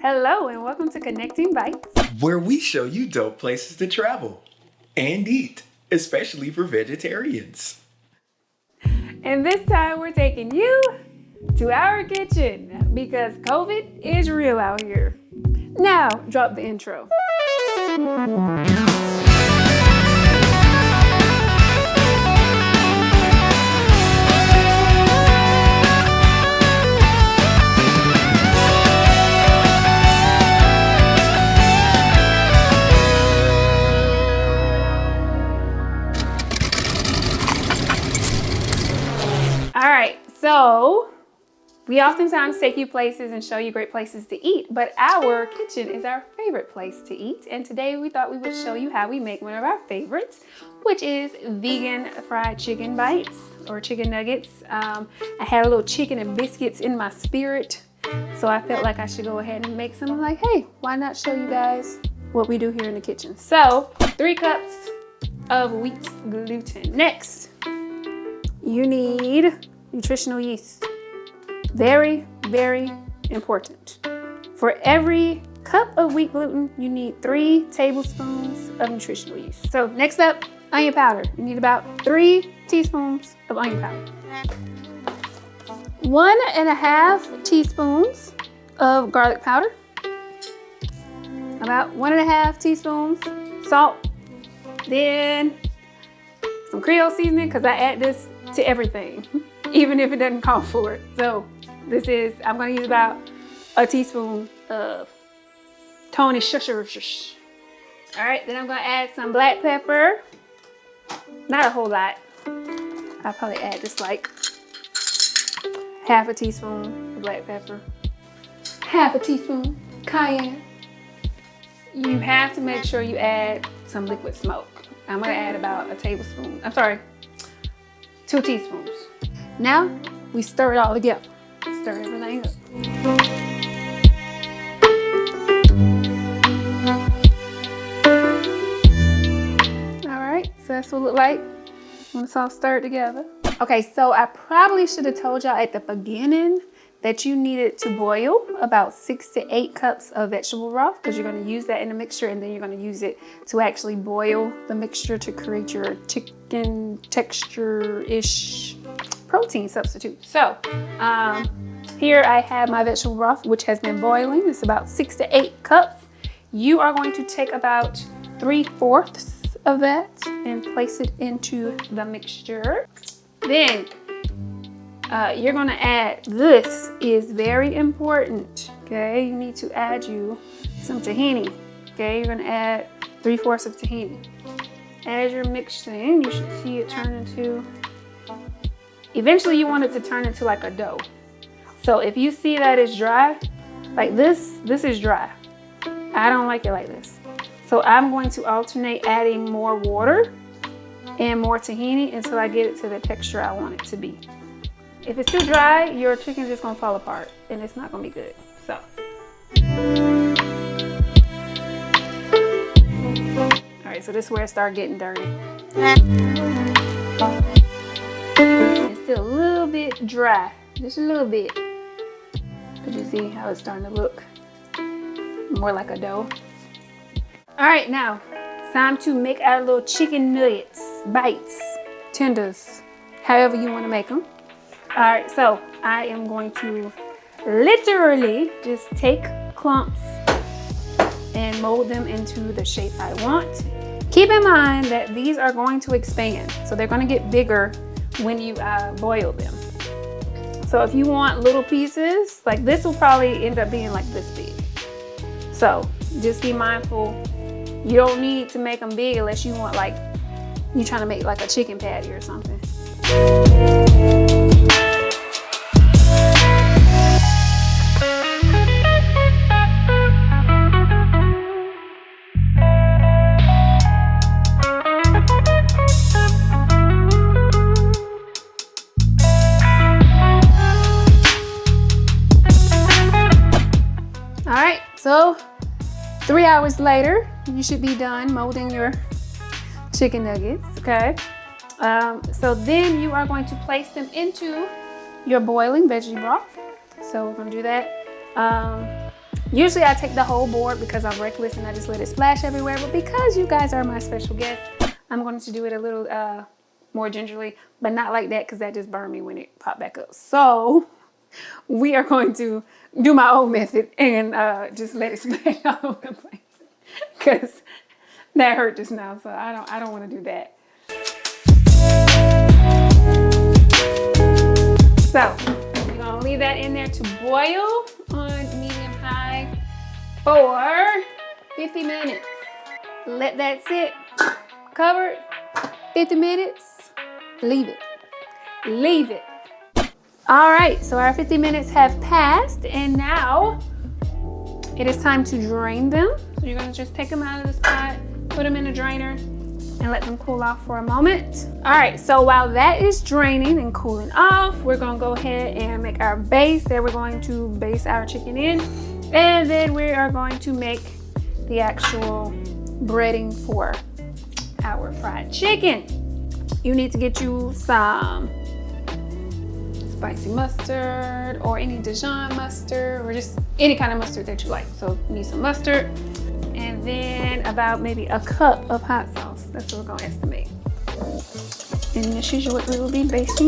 Hello and welcome to Connecting Bites, where we show you dope places to travel and eat, especially for vegetarians. And this time we're taking you to our kitchen because COVID is real out here. Now, drop the intro. All right, so we oftentimes take you places and show you great places to eat, but our kitchen is our favorite place to eat. And today we thought we would show you how we make one of our favorites, which is vegan fried chicken bites or chicken nuggets. I had a little chicken and biscuits in my spirit, so I felt like I should go ahead and make some. Like, hey, why not show you guys what we do here in the kitchen? So 3 cups of wheat gluten. Next, you need nutritional yeast. Very, very important. For every cup of wheat gluten, you need 3 tablespoons of nutritional yeast. So next up, onion powder. You need about 3 teaspoons of onion powder. 1.5 teaspoons of garlic powder. About 1.5 teaspoons salt. Then some Creole seasoning, because I add this to everything, even if it doesn't call for it. So I'm gonna use about a teaspoon of Tony sugar. All right, then I'm gonna add some black pepper. Not a whole lot. I'll probably add just like half a teaspoon of black pepper. Half a teaspoon cayenne. You have to make sure you add some liquid smoke. I'm gonna add about 2 teaspoons. Now we stir it all together. Stir everything up. All right, so that's what it looks like when it's all stirred together. Okay, so I probably should have told y'all at the beginning that you needed to boil about 6 to 8 cups of vegetable broth, because you're going to use that in the mixture, and then you're going to use it to actually boil the mixture to create your chicken texture-ish protein substitute. So here I have my vegetable broth, which has been boiling. It's about 6 to 8 cups. You are going to take about 3/4 of that and place it into the mixture. Then you're gonna add, this is very important, okay? You need to add you some tahini, okay? You're gonna add 3/4 of tahini. As you're mixing, you should see it turn into, eventually you want it to turn into like a dough. So if you see that it's dry, like this is dry. I don't like it like this. So I'm going to alternate adding more water and more tahini until I get it to the texture I want it to be. If it's too dry, your chicken's just gonna fall apart and it's not gonna be good. So. All right, so this is where it starts getting dirty. It's still a little bit dry, just a little bit. But you see how it's starting to look more like a dough. All right, now it's time to make our little chicken nuggets, bites, tenders, however you wanna make them. All right, so I am going to literally just take clumps and mold them into the shape I want. Keep in mind that these are going to expand, so they're going to get bigger when you boil them. So if you want little pieces, like this will probably end up being like this big. So just be mindful. You don't need to make them big unless you want, like, you're trying to make like a chicken patty or something. So 3 hours later, you should be done molding your chicken nuggets, okay? So then you are going to place them into your boiling veggie broth. So we're gonna do that. Usually I take the whole board because I'm reckless and I just let it splash everywhere. But because you guys are my special guests, I'm going to do it a little more gingerly, but not like that because that just burned me when it popped back up. So we are going to do my own method and just let it splash all over the place because that hurt just now. So I don't want to do that. So you're gonna leave that in there to boil on medium-high for 50 minutes. Let that sit, covered, 50 minutes, leave it. Leave it. All right, so our 50 minutes have passed and now it is time to drain them. So you're gonna just take them out of this pot, put them in a drainer, and let them cool off for a moment. All right, so while that is draining and cooling off, we're gonna go ahead and make our base that we're going to baste our chicken in. And then we are going to make the actual breading for our fried chicken. You need to get you some spicy mustard or any Dijon mustard or just any kind of mustard that you like. So you need some mustard and then about maybe a cup of hot sauce. That's what we're gonna estimate. And this is what we will be basting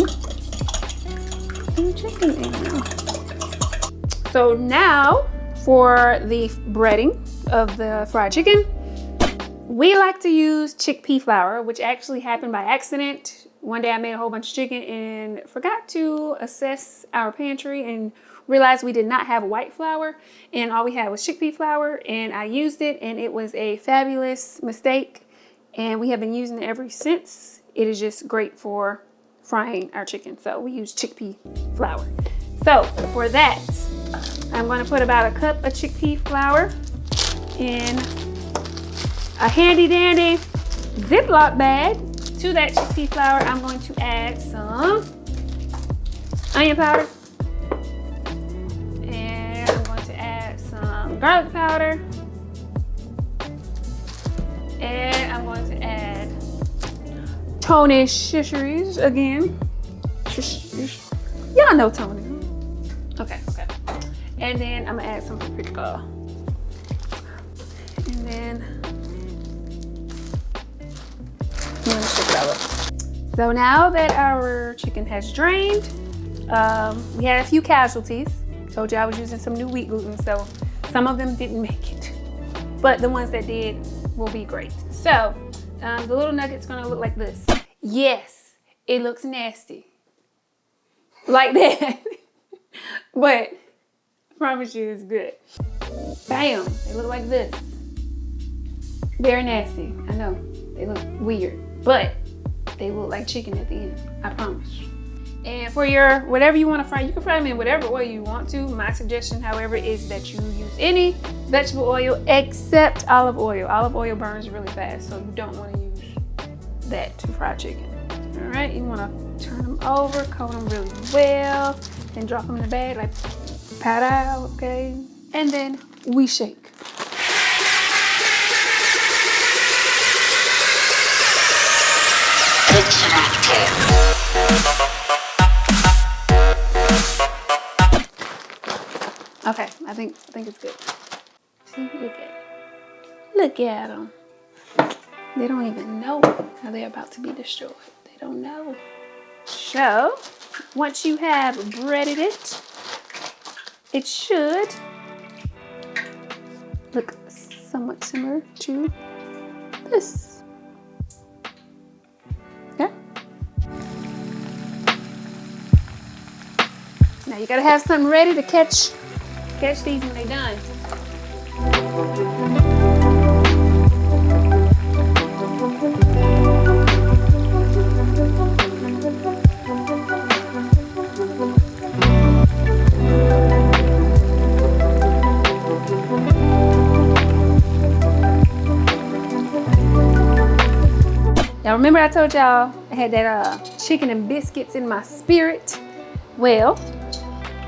the chicken in. So now for the breading of the fried chicken, we like to use chickpea flour, which actually happened by accident. One day I made a whole bunch of chicken and forgot to assess our pantry and realized we did not have white flour and all we had was chickpea flour, and I used it and it was a fabulous mistake and we have been using it ever since. It is just great for frying our chicken. So we use chickpea flour. So for that, I'm going to put about a cup of chickpea flour in a handy dandy Ziploc bag. To that chickpea flour, I'm going to add some onion powder. And I'm going to add some garlic powder. And I'm going to add Tony shisheries again. Y'all know Tony. Okay. And then I'm gonna add some paprika. And then I'm gonna shake it all up. So now that our chicken has drained, we had a few casualties. Told you I was using some new wheat gluten, so some of them didn't make it. But the ones that did will be great. So the little nugget's gonna look like this. Yes, it looks nasty. Like that. But I promise you it's good. Bam, they look like this. Very nasty, I know. They look weird, but they look like chicken at the end, I promise. And for your whatever you want to fry, you can fry them in whatever oil you want to. My suggestion, however, is that you use any vegetable oil except olive oil. Olive oil burns really fast, so you don't want to use that to fry chicken. All right, you want to turn them over, coat them really well, then drop them in the bag like pat out, okay? And then we shake. Okay, I think it's good. See, look at them. They don't even know how they're about to be destroyed. They don't know. So, once you have breaded it, it should look somewhat similar to this. Okay? Now you gotta have something ready to catch these when they're done. Now remember I told y'all I had that chicken and biscuits in my spirit? Well,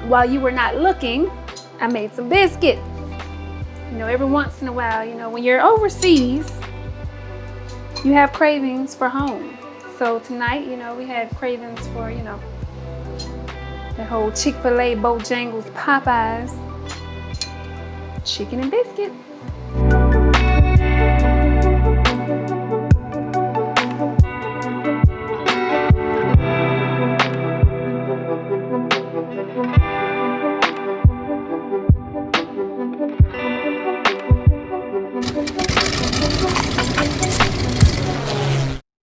while you were not looking, I made some biscuits. You know, every once in a while, you know, when you're overseas, you have cravings for home. So tonight, you know, we had cravings for, you know, the whole Chick-fil-A, Bojangles, Popeyes. chicken and biscuits.